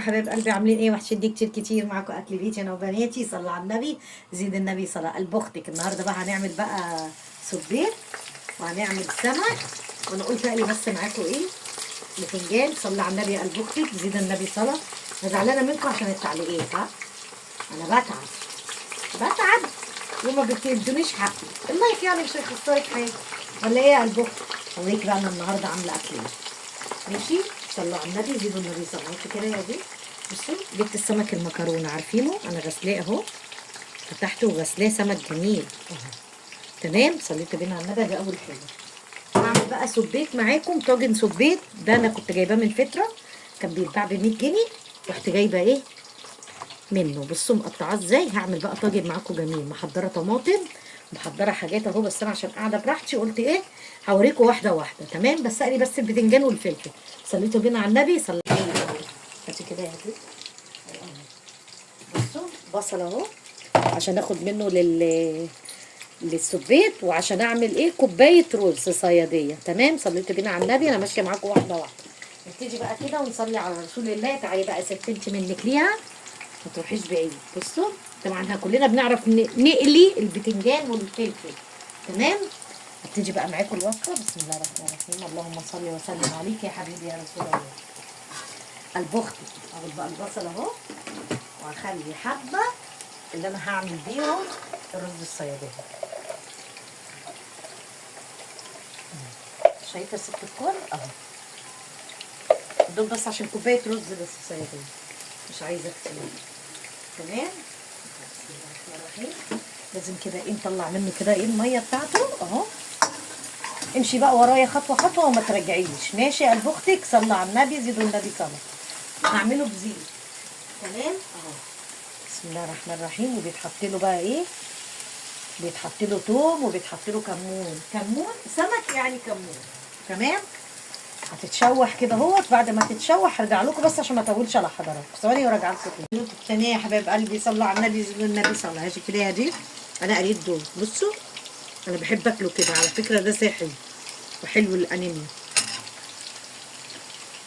حبايب قلبي عاملين ايه؟ وحشتني كتير كتير. معاكم اكل بيتي انا وبناتي. صلوا على النبي، زيد النبي صلاه. قلب اختك النهارده بقى هنعمل بقى سبيت وهنعمل سمك. وانا قلت اقلي بس معاكم ايه؟ بتنجان. صلوا على النبي يا قلب اختك، زيد النبي صلاه. انا زعلانه منكم عشان التعليقات. ها انا بتعب وما بتدونيش حقي. اللايك يعني مش هيخسرك حاجه ولا ايه يا قلب اختك؟ اوريك بقى انا النهارده عامله اكل ايه. ماشي، صلوا على النبي، زيدوا النبي صلاه. انتوا كده يا دي بصوا، جبت السمك المكرونه عارفينه، انا غسلاه اهو، فتحته وغسلاه، سمك جميل اهو. تمام، صليت بينا على النبي. ده اول حاجه. هعمل بقى سبيت معاكم، طاجن سبيت. ده انا كنت جايباه من فتره، كان بيتباع ب 100 جنيه، رحت جايبه ايه منه. بصوا مقطعاه ازاي. هعمل بقى طاجن معاكم جميل، محضره طماطم، محضره حاجات اهو. بس انا عشان قاعده براحتي قلت ايه هوريكم واحده واحده. تمام، بس اقلي بس البتنجان والفلفل. صليتوا بينا على النبي صلى الله عليه وسلم. هاتي كده يا هاتي. بصوا بصل اهو عشان اخد منه للسبيت، وعشان اعمل ايه كوبايه رز صياديه. تمام، صليتوا بينا على النبي. انا ماشيه معاكم واحده واحده. نبتدي بقى كده ونصلي على رسول الله. تعالي بقى ست منك ليها، ما تروحيش بعيد. بصوا طبعا كلنا بنعرف نقلي البتنجان والفلفل. تمام، هبتدي بقى معاكم الوصفه. بسم الله الرحمن الرحيم. اللهم صل وسلم عليك يا حبيبي يا رسول الله. البختي اخد بقى البصل اهو، واخلي حبه اللي انا هعمل بيهم الرز الصياديه. شايفه ست الكل اهو، دول بس عشان كوبايه رز بس صياديه، مش عايزه كتير. تمام، بسم الله الرحمن الرحيم. لازم كده ايه نطلع منه كده ايه الميه بتاعته اهو. امشي بقى ورايا خطوه خطوه وما ترجعيش. ماشي يا قلب اختك؟ صلى على النبي، زيدوا النبي صلاه. هعمله بزيت. تمام اهو. بسم الله الرحمن الرحيم. وبيتحط له بقى ايه؟ بيتحط له توم وبيتحط له كمون. كمون سمك يعني كمون. تمام، هتتشوح كده اهوت. بعد ما تتشوح هرجع لكم بس عشان ما اطولش على حضراتكم. ثواني وراجعه لكم تاني. الثانيه يا حبايب قلبي، صلوا على النبي، زيدوا النبي صلاه. هاتي كده يا دي، انا قريت دول. بصوا انا بحب اكله كده على فكره، ده صحي وحلو للانيميا.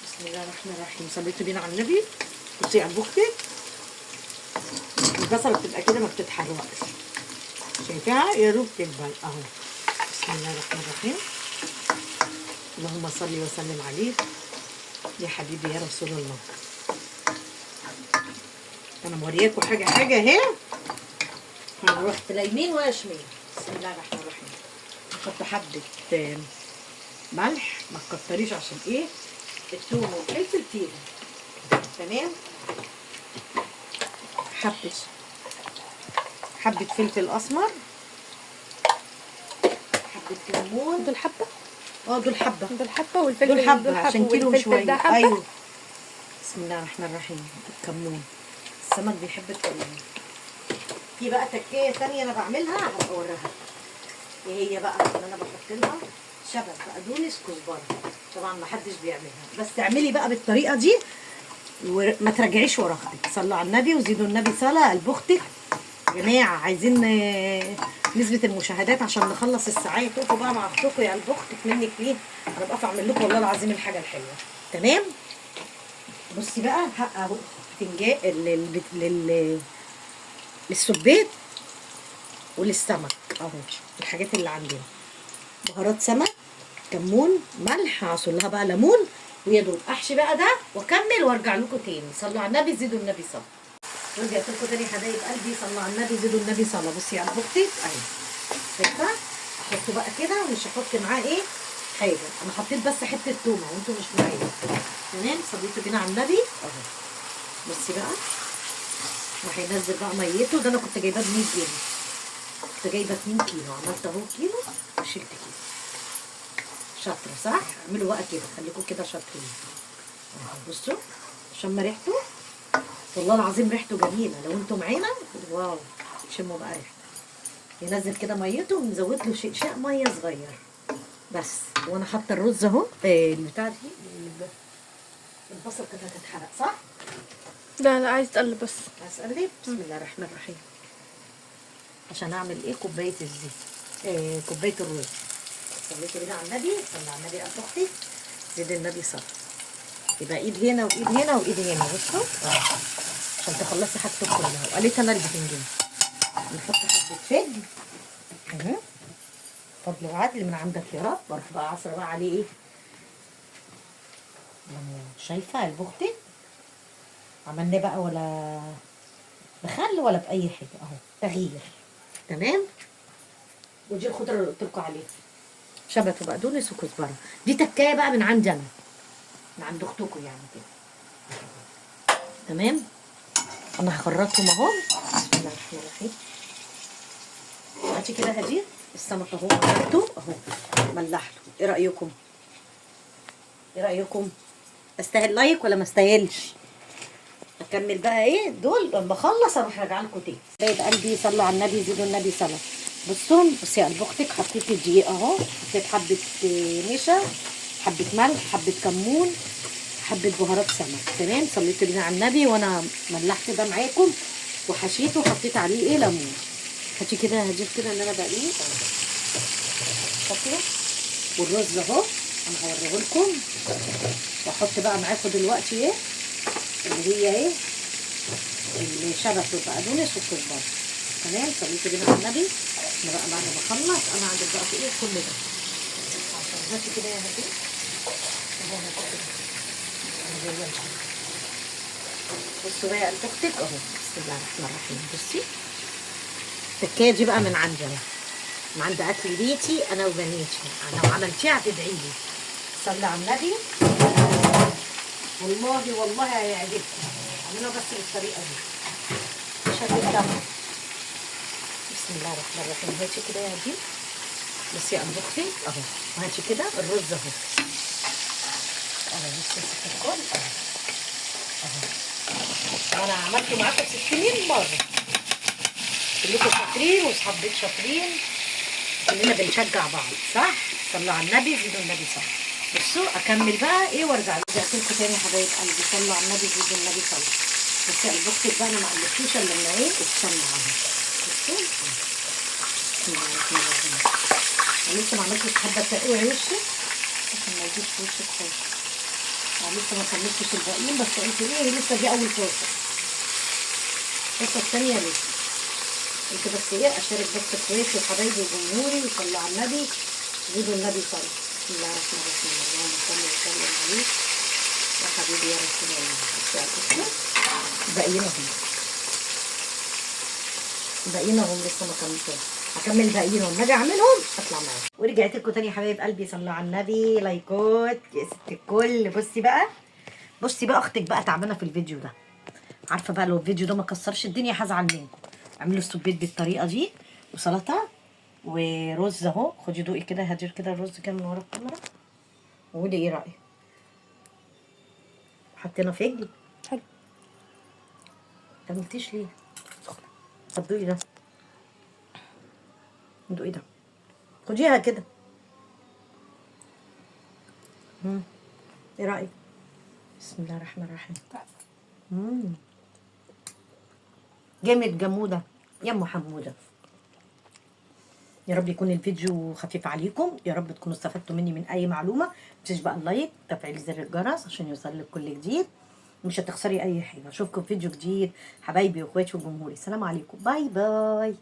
بسم الله الرحمن الرحيم. صليتوا بينا على النبي. بصي يا بختي، البصله بتبقى كده ما بتتحرقش، شايفاها يا دوب تدبل اهو. بسم الله الرحمن الرحيم. اللهم صل وسلم عليك يا حبيبي يا رسول الله. انا مورياكم حاجه حاجه اهي، رحت لا يمين ولا شمال. بسم الله الرحمن الرحيم. نحط حبه ملح، ما تكتريش عشان ايه الثوم والفلفل فيهم. تمام، حبه فلفل اسمر، حبه كمون. دول حبه؟ دول حبه. دول حبه والفلفل دول حبه عشان كيلو وشويه. ده حبه. ايوه. بسم الله الرحمن الرحيم. الكمون، السمك بيحب الكمون. في بقى تكايه ثانيه انا بعملها هبقى اوريها ايه هي بقى. ان انا بحط لها شبت بقدونس كزبره، طبعا ما حدش بيعملها، بس تعملي بقى بالطريقه دي وما ترجعيش ورا اختك. صلوا على النبي وزيدوا النبي صلاه. قلب اختك يا جماعه، عايزين نسبه المشاهدات عشان نخلص الساعات. تقفوا بقى مع اختكم يا قلب اختك منك ليه. انا بقف اعمل لكم والله العظيم الحاجه الحلوه. تمام، بصي بقى اهو بتنجان للسبيت وللسمك اهو. الحاجات اللي عندنا بهارات سمك، كمون، ملح، هعصر لها بقى ليمون، ويا دوب احشي بقى ده واكمل وارجع لكم تاني. صلوا على النبي، زيدوا النبي صلاه. رجعت لكم تاني حبايب قلبي. صلوا على النبي، زيدوا النبي صلاه. بصي يا قلب اختي اهي، شايفه؟ احطه بقى كده ومش هحط معاه ايه حاجه. انا حطيت بس حته تومه وانتوا مش معايا. تمام، صليتوا بينا على النبي اهو. بصي بقى وهينزل بقى ميته. ده انا كنت جايباه ب 100 جنيه، كنت جايبه 2 كيلو، عملت اهو كيلو وشلت كيلو. شاطره صح؟ اعملوا بقى كده، خليكم كده شاطرين اهو. بصوا شم ريحته، والله العظيم ريحته جميله. لو انتوا معانا واو، شموا بقى ريحته. ينزل كده ميته ونزود له شقشاق ميه صغير بس. وانا حاطه الرز اهو. البتاع دي البصل كده هتتحرق صح؟ لا عايز تقلب بس. هسقلب. بسم الله الرحمن الرحيم. عشان اعمل ايه كوبايه الزيت، كوبايه الرز. صليتوا بينا على النبي. صلى على النبي يا اختي، زيد النبي صلى. يبقى ايد هنا وايد هنا وايد هنا. بصوا عشان تخلصي حاجتك كلها. وقالت انا البتنجان نحط حبه فجل اهو، فضل وعدل من عندك يا رب. واروح بقى عصره بقى عليه ايه، ليمون. شايفه البختك عملنا بقى ولا بخل ولا باي حاجه اهو، تغيير. تمام. ودي الخضره اللي قلت لكم عليها، شبت وبقدونس وكزبره. دي تكايه بقى من عندي انا، من عند اختكم يعني كده. تمام. انا هخرطهم اهو. بسم الله الرحمن الرحيم. هاتي كده هدير السمك اهو، عملته اهو، ملحته. ايه رايكم؟ ايه رايكم؟ استاهل لايك ولا ما استاهلش؟ اكمل بقى ايه دول لما اخلص اروح راجعه لكم تاني. حبايب قلبي صلوا على النبي، زيدوا النبي صلاه. بصوا بصي يا قلب اختك، حطيت الدقيق اهو، حطيت حبه نشا، حبه ملح، حبه كمون، حبه بهارات سمك. تمام. صليت بينا على النبي وانا ملحت ده معاكم وحشيته وحطيت عليه ايه ليمون. هاتي كده هجيب كده ان انا بقليه شاطره. والرز اهو انا هوريه لكم، واحط بقى معاكم دلوقتي ايه اللي هي ايه الشبت والبقدونس والكزبره. تمام. صليت بينا على النبي. انا بقى بعد ما اخلص انا عندي بقى في ايه كل ده عشان هاتي كده يا هدي. بصوا بقى قلب اختك اهو. بسم الله الرحمن الرحيم. بصي التكايه دي بقى من عندي انا، من عند اكل بيتي انا وبناتي. انا لو عملتيها هتدعي لي. صلي على النبي. والله هيعجبكم. اعملوها بس بالطريقه دي مش هتتدمر. بسم الله الرحمن الرحيم. هاتي كده يا هدي. بصي يا قلب اختي اهو. وهاتي كده الرز اهو اهو. بصي الكل اهو اهو. انا عملته معاكم 60 مره. كلكم شاطرين واصحاب بيت شاطرين، كلنا بنشجع بعض صح. صلوا على النبي، زيدوا النبي صلاه. بصوا اكمل بقى ايه وارجع لكم تاني يا حبايب قلبي. صلوا على النبي، زيدوا النبي صلاه. بصي يا قلب اختك بقى انا ما قلبتوش الا لما ايه اتسمع اهو. بصوا بسم الله الرحمن الرحيم. انا لسه ما عملتش حبه تقويه وشي عشان ما يجيش في وشك حاجه. انا لسه ما كملتش الباقيين، بس قلت ايه لسه دي اول فرصه. الفرصه الثانيه لسه قلت بس ايه اشارك بس اخواتي وحبايبي وجمهوري. وصلوا على النبي، زيدوا النبي صلاه. بسم الله الرحمن الرحيم. اللهم صل وسلم عليك يا حبيبي يا رسول الله. باقيين اهم لسه ما كملتهم. هكمل باقيين ما اجي اعملهم اطلع معاكم. ورجعت لكم تاني يا حبايب قلبي. صلوا على النبي، لايكات يا ست الكل. بصي بقى اختك بقى تعبانه في الفيديو ده. عارفه بقى لو الفيديو ده ما كسرش الدنيا هزعل منكم. اعملوا السبيت بالطريقه دي وسلطه ورز اهو. خدي دوقي كده هدير كده الرز كده من ورا الكاميرا وقولي ايه رايك. حطينا فجل حلو. ما عملتيش ليه؟ طب دوقي ده، دوقي ده، خديها كده. ايه رايك؟ بسم الله الرحمن الرحيم. جامد جموده يا ام حموده. يا رب يكون الفيديو خفيف عليكم، يا رب تكونوا استفدتوا مني من اي معلومه. متنسيش بقى اللايك، تفعيل زر الجرس عشان يوصل لك كل جديد. مش هتخسري اي حاجه. اشوفكم في فيديو جديد حبايبي واخواتي وجمهوري. السلام عليكم، باي باي.